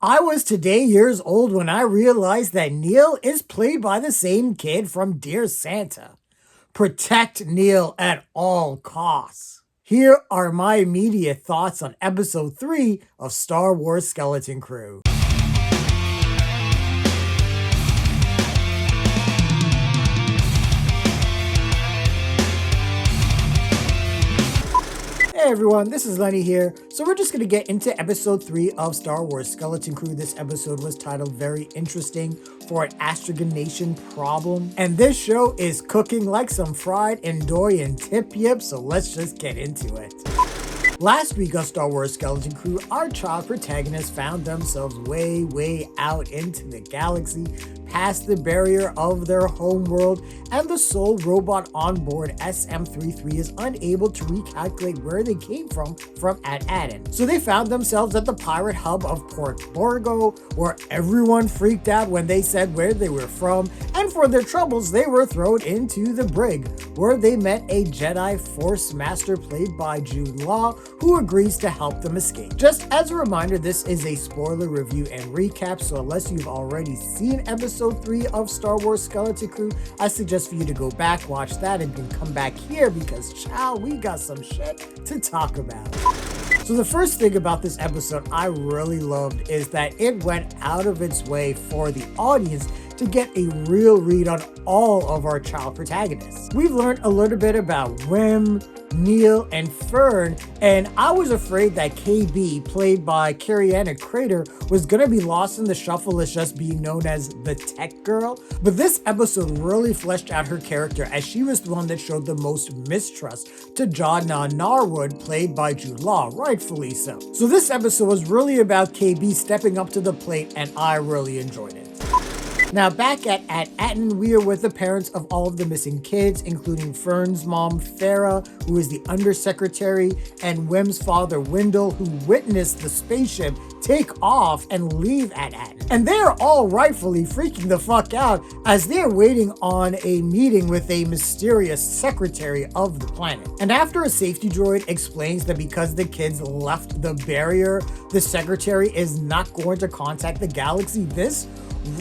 I was today years old when I realized that Neil is played by the same kid from Dear Santa. Protect Neil at all costs. Here are my immediate thoughts on episode 3 of Star Wars Skeleton Crew. Hey everyone, this is Lenny here. So we're just going to get into episode 3 of Star Wars Skeleton Crew. This episode was titled Very Interesting for an Astrogation Problem. And this show is cooking like some fried Andorian tip-yip, so let's just get into it. Last week on Star Wars Skeleton Crew, our child protagonists found themselves way out into the galaxy, past the barrier of their home world, and the sole robot on board SM-33 is unable to recalculate where they came from at Aden. So they found themselves at the pirate hub of Port Borgo, where everyone freaked out when they said where they were from, and for their troubles, they were thrown into the brig, where they met a Jedi Force Master played by Jude, who agrees to help them escape. Just as a reminder, this is a spoiler review and recap, so unless you've already seen episode 3 of Star Wars Skeleton Crew, I suggest for you to go back, watch that, and then come back here because, child, we got some shit to talk about. So the first thing about this episode I really loved is that it went out of its way for the audience to get a real read on all of our child protagonists. We've learned a little bit about Wim, Neil, and Fern, and I was afraid that KB, played by Carrie-Anna Crater, was gonna be lost in the shuffle as just being known as the tech girl, but this episode really fleshed out her character as she was the one that showed the most mistrust to Jadna Narwood, played by Jude Law, rightfully so. So this episode was really about KB stepping up to the plate, and I really enjoyed it. Now back at Aten, we are with the parents of all of the missing kids, including Fern's mom, Farah, who is the undersecretary, and Wim's father, Wendell, who witnessed the spaceship take off and leave at Aten. And they're all rightfully freaking the fuck out as they're waiting on a meeting with a mysterious secretary of the planet. And after a safety droid explains that because the kids left the barrier, the secretary is not going to contact the galaxy, this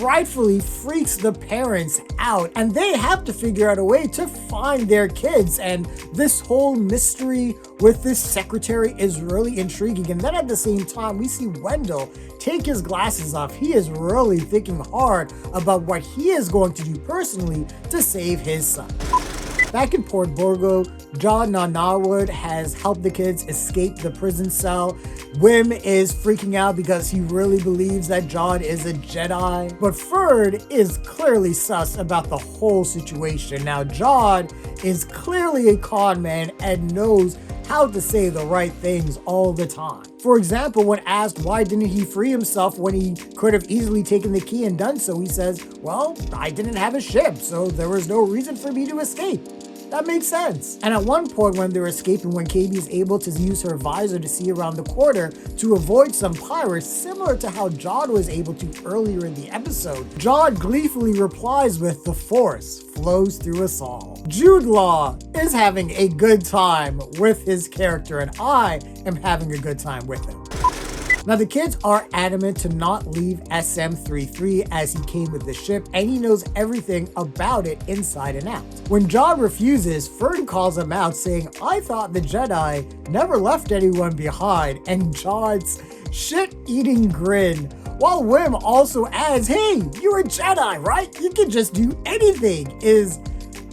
rightfully freaks the parents out, and they have to figure out a way to find their kids. And this whole mystery with this secretary is really intriguing. And then at the same time, we see Wendell take his glasses off. He is really thinking hard about what he is going to do personally to save his son. Back in Port Borgo, Jadna Narwood has helped the kids escape the prison cell. Wim is freaking out because he really believes that Jad is a Jedi, but Ferd is clearly sus about the whole situation. Now, Jad is clearly a con man and knows how to say the right things all the time. For example, when asked why didn't he free himself when he could have easily taken the key and done so, he says, well, I didn't have a ship, so there was no reason for me to escape. That makes sense. And at one point when they're escaping, when KB is able to use her visor to see around the corner to avoid some pirates, similar to how Jad was able to earlier in the episode, Jad gleefully replies with, "The Force flows through us all." Jude Law is having a good time with his character, and I am having a good time with him. Now the kids are adamant to not leave SM-33 as he came with the ship, and he knows everything about it inside and out. When John refuses, Fern calls him out saying, "I thought the Jedi never left anyone behind," and John's shit-eating grin, while Wim also adds, "Hey, you're a Jedi, right? You can just do anything," is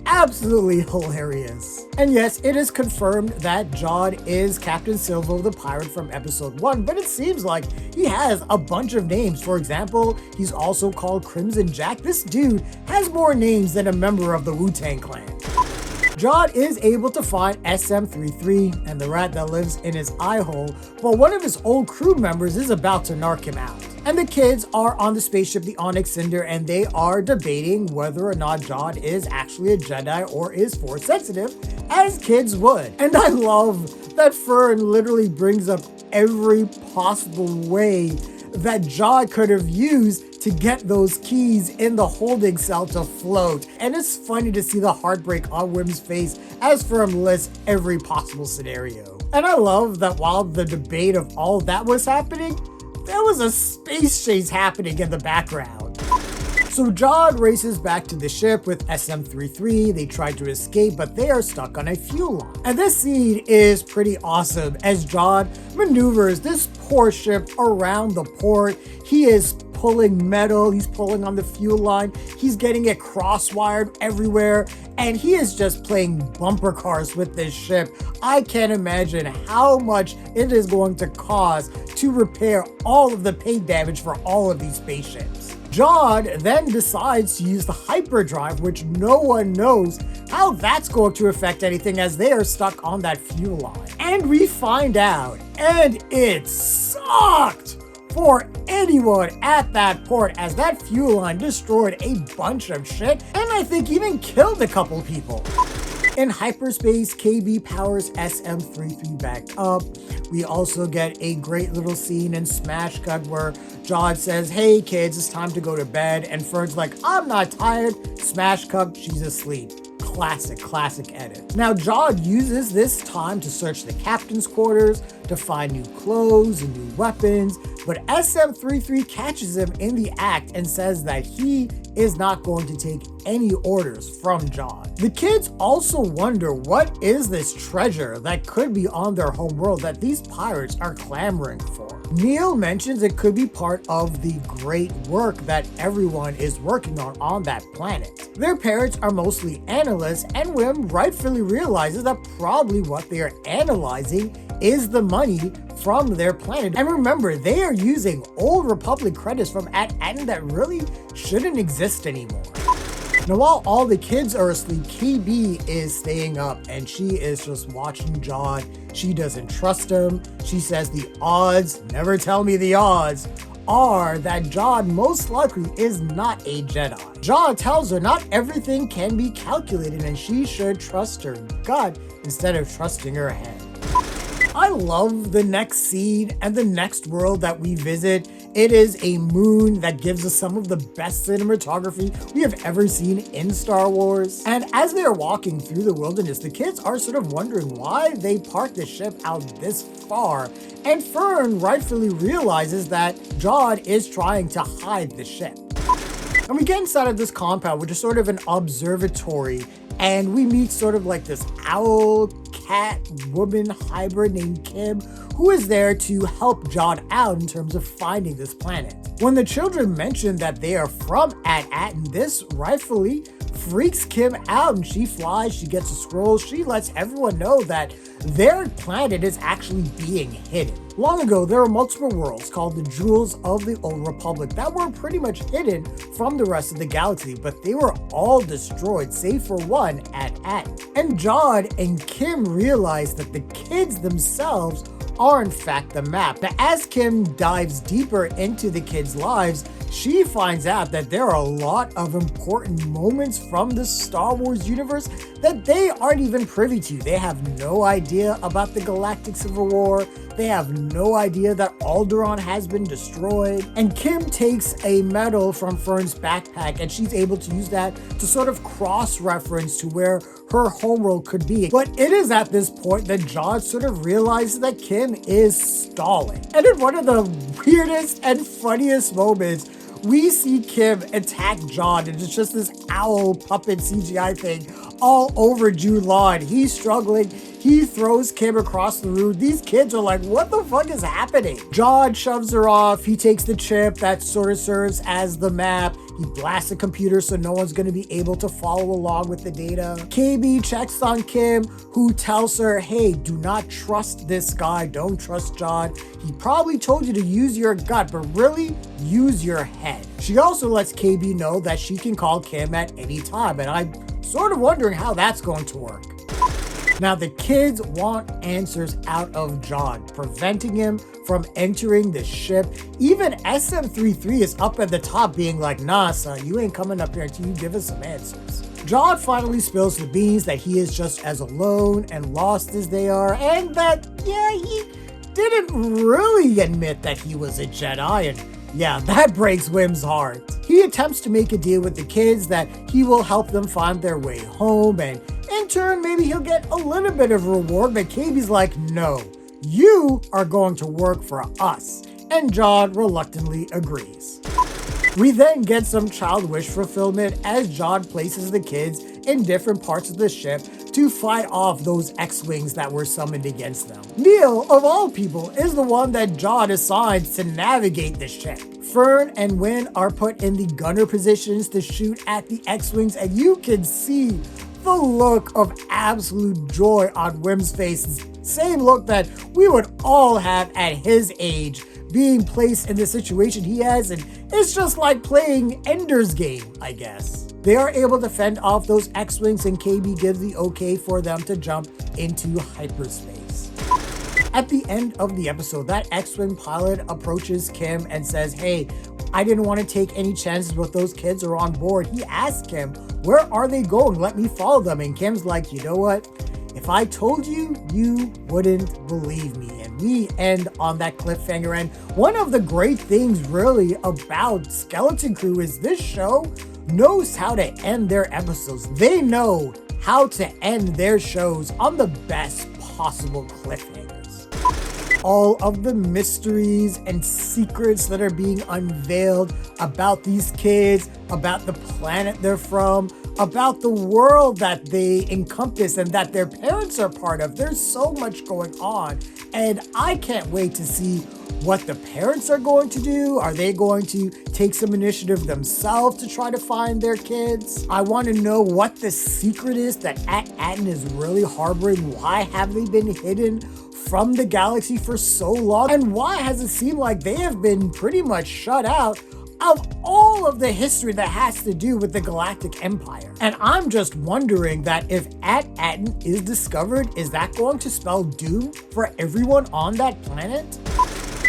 absolutely hilarious. And yes, it is confirmed that Jad is Captain Silvo, the pirate from episode 1, but it seems like he has a bunch of names. For example, he's also called Crimson Jack. This dude has more names than a member of the Wu-Tang Clan. Jad is able to find SM-33 and the rat that lives in his eye hole, but one of his old crew members is about to narc him out. And the kids are on the spaceship, the Onyx Cinder, and they are debating whether or not Jad is actually a Jedi or is Force sensitive, as kids would. And I love that Fern literally brings up every possible way that Jad could have used to get those keys in the holding cell to float. And it's funny to see the heartbreak on Wim's face as Fern lists every possible scenario. And I love that while the debate of all that was happening, there was a space chase happening in the background. So Jude races back to the ship with SM-33. They try to escape, but they are stuck on a fuel line. And this scene is pretty awesome as Jude maneuvers this poor ship around the port. He is pulling metal, he's pulling on the fuel line, he's getting it cross-wired everywhere, and he is just playing bumper cars with this ship. I can't imagine how much it is going to cost to repair all of the paint damage for all of these spaceships. Jude then decides to use the hyperdrive, which no one knows how that's going to affect anything as they are stuck on that fuel line. And we find out, and it sucked for anyone at that port as that fuel line destroyed a bunch of shit and I think even killed a couple people. In hyperspace, KB powers SM-33 back up. We also get a great little scene in Smash Cut where Jude says, "Hey kids, it's time to go to bed." And Fern's like, "I'm not tired." Smash Cut, she's asleep. Classic edit. Now Jude uses this time to search the captain's quarters to find new clothes and new weapons, but SM-33 catches him in the act and says that he is not going to take any orders from Jude. The kids also wonder what is this treasure that could be on their home world that these pirates are clamoring for. Neil mentions it could be part of the great work that everyone is working on that planet. Their parents are mostly analysts, and Wim rightfully realizes that probably what they are analyzing is the money from their planet. And remember, they are using old Republic credits from At-Aten that really shouldn't exist anymore. Now, while all the kids are asleep, KB is staying up and she is just watching Jude. She doesn't trust him. She says the odds, never tell me the odds, are that Jude most likely is not a Jedi. Jude tells her not everything can be calculated and she should trust her gut instead of trusting her head. I love the next scene and the next world that we visit. It is a moon that gives us some of the best cinematography we have ever seen in Star Wars. And as they are walking through the wilderness, the kids are sort of wondering why they parked the ship out this far. And Fern rightfully realizes that Jude is trying to hide the ship. And we get inside of this compound, which is sort of an observatory, and we meet sort of like this owl cat woman hybrid named Kim, who is there to help Jude out in terms of finding this planet. When the children mention that they are from At-Aten, this rightfully freaks Kim out, and she flies, she gets a scroll, she lets everyone know that their planet is actually being hidden. Long ago, there were multiple worlds called the Jewels of the Old Republic that were pretty much hidden from the rest of the galaxy, but they were all destroyed, save for one At-Aten. And Jude and Kim realize that the kids themselves are in fact the map. Now, as Kim dives deeper into the kids' lives, she finds out that there are a lot of important moments from the Star Wars universe that they aren't even privy to. They have no idea about the Galactic Civil War. They have no idea that Alderaan has been destroyed. And Kim takes a medal from Fern's backpack and she's able to use that to sort of cross-reference to where her homeworld could be. But it is at this point that Jude sort of realizes that Kim is stalling. And in one of the weirdest and funniest moments, we see Kim attack Jude, and it's just this owl puppet CGI thing all over Jude Law, and he's struggling. He throws Kim across the room. These kids are like, what the fuck is happening? Jude shoves her off. He takes the chip that sort of serves as the map. He blasts the computer so no one's going to be able to follow along with the data. KB checks on Kim, who tells her, hey, do not trust this guy. Don't trust Jude. He probably told you to use your gut, but really use your head. She also lets KB know that she can call Kim at any time, and I'm sort of wondering how that's going to work. Now, the kids want answers out of Jude, preventing him from entering the ship. Even SM-33 is up at the top being like, nah, son, you ain't coming up here until you give us some answers. Jude finally spills the beans that he is just as alone and lost as they are, and that, yeah, he didn't really admit that he was a Jedi, and yeah, that breaks Wim's heart. He attempts to make a deal with the kids that he will help them find their way home, and in turn, maybe he'll get a little bit of reward, but KB's like, no, you are going to work for us. And and John reluctantly agrees. We then get some child wish fulfillment as John places the kids in different parts of the ship to fight off those X-Wings that were summoned against them. Neil, of all people, is the one that John assigns to navigate the ship. Fern and Wynn are put in the gunner positions to shoot at the X-Wings, and you can see the look of absolute joy on Wim's face. Same look that we would all have at his age, being placed in the situation he has, and it's just like playing Ender's Game, I guess. They are able to fend off those X-Wings, and KB gives the okay for them to jump into hyperspace. At the end of the episode, that X-Wing pilot approaches Kim and says, hey, I didn't want to take any chances with those kids who are on board. He asked Kim, where are they going? Let me follow them. And Kim's like, you know what? If I told you, you wouldn't believe me. And we end on that cliffhanger. And one of the great things really about Skeleton Crew is this show knows how to end their episodes. They know how to end their shows on the best possible cliffhangers. All of the mysteries and secrets that are being unveiled about these kids, about the planet they're from, about the world that they encompass and that their parents are part of. There's so much going on, and I can't wait to see what the parents are going to do. Are they going to take some initiative themselves to try to find their kids? I want to know what the secret is that Atten is really harboring. Why have they been hidden from the galaxy for so long? And why has it seemed like they have been pretty much shut out of all of the history that has to do with the Galactic Empire? And I'm just wondering that if Atten is discovered, is that going to spell doom for everyone on that planet?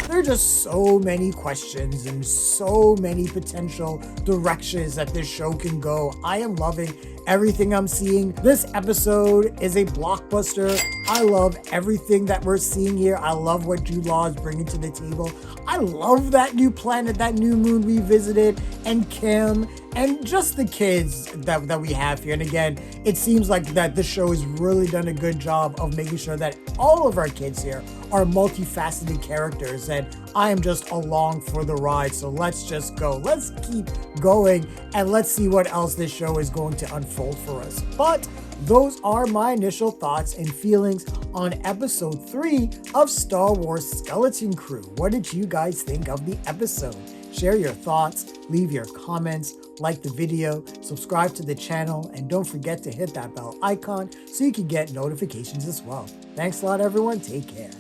There are just so many questions and so many potential directions that this show can go. I am loving everything I'm seeing. This episode is a blockbuster. I love everything that we're seeing here. I love what Jude Law is bringing to the table. I love that new planet, that new moon we visited, and Kim, and just the kids that we have here. And again, it seems like that this show has really done a good job of making sure that all of our kids here are multifaceted characters, and I am just along for the ride. So let's just go. Let's keep going, and let's see what else this show is going to unfold for us. But those are my initial thoughts and feelings on episode 3 of Star Wars Skeleton Crew. What did you guys think of the episode? Share your thoughts, leave your comments, like the video, subscribe to the channel, and don't forget to hit that bell icon so you can get notifications as well. Thanks a lot, everyone. Take care.